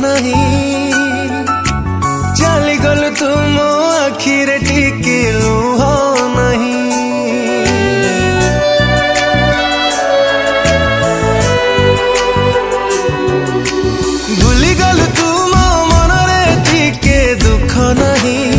नहीं चली गलु तुम आखिरे टिके लुह नहीं भूली गलु तुम मनरे टिके दुख नहीं